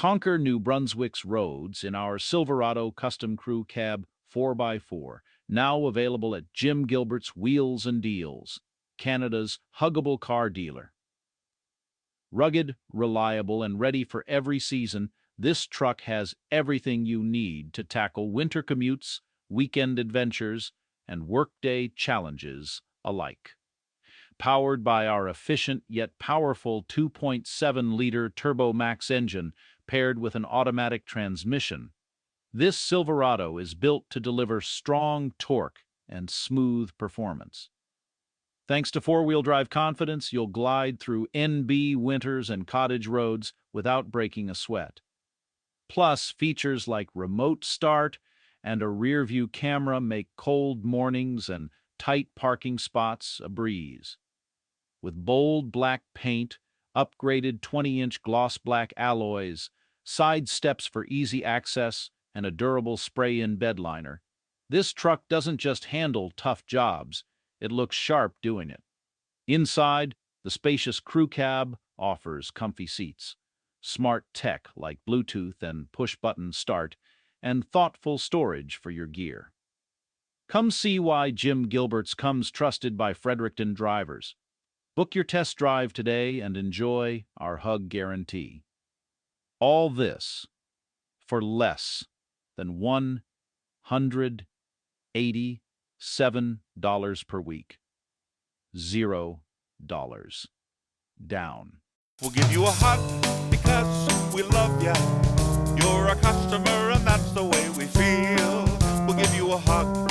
Conquer New Brunswick's roads in our Silverado Custom Crew Cab 4x4, now available at Jim Gilbert's Wheels and Deals, Canada's Huggable car dealer. Rugged, reliable, and ready for every season, this truck has everything you need to tackle winter commutes, weekend adventures, and workday challenges alike. Powered by our efficient yet powerful 2.7-liter TurboMax engine paired with an automatic transmission, this Silverado is built to deliver strong torque and smooth performance. Thanks to four-wheel drive confidence, you'll glide through NB winters and cottage roads without breaking a sweat. Plus, features like remote start and a rear-view camera make cold mornings and tight parking spots a breeze. With bold black paint, upgraded 20-inch gloss black alloys, side steps for easy access, and a durable spray-in bed liner, this truck doesn't just handle tough jobs, it looks sharp doing it. Inside, the spacious crew cab offers comfy seats, smart tech like Bluetooth and push-button start, and thoughtful storage for your gear. Come see why Jim Gilbert's comes trusted by Fredericton drivers. Book your test drive today and enjoy our hug guarantee. All this for less than $187 per week. $0 down. We'll give you a hug because we love ya. You're a customer and that's the way we feel. We'll give you a hug